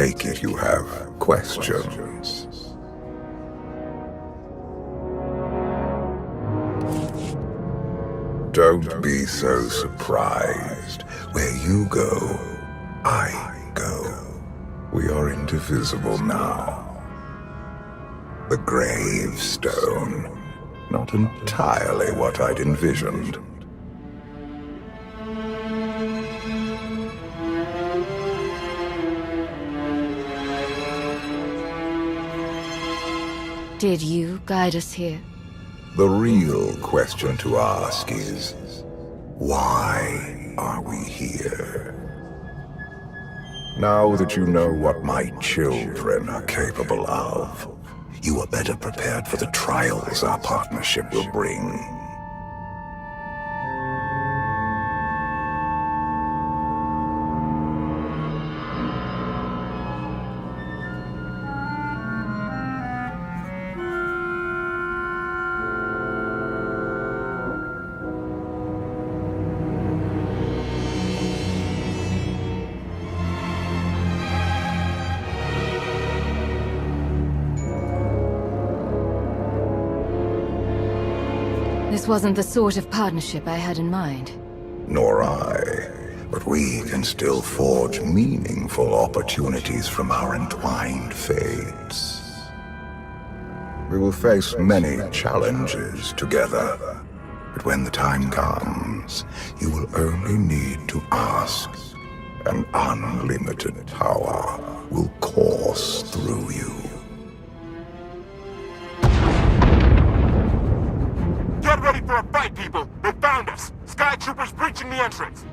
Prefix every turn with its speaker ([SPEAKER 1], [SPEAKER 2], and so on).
[SPEAKER 1] take it you have questions. Don't be so surprised. Where you go, I go. We are indivisible now. The gravestone. Not entirely what I'd envisioned.
[SPEAKER 2] Did you guide us here?
[SPEAKER 1] The real question to ask is, why are we here? Now that you know what my children are capable of, you are better prepared for the trials our partnership will bring.
[SPEAKER 2] This wasn't the sort of partnership I had in mind.
[SPEAKER 1] Nor I. But we can still forge meaningful opportunities from our entwined fates. We will face many challenges together. But when the time comes, you will only need to ask. And unlimited power will course through you.
[SPEAKER 3] Get ready for a fight, people! They found us! Sky Troopers breaching the entrance!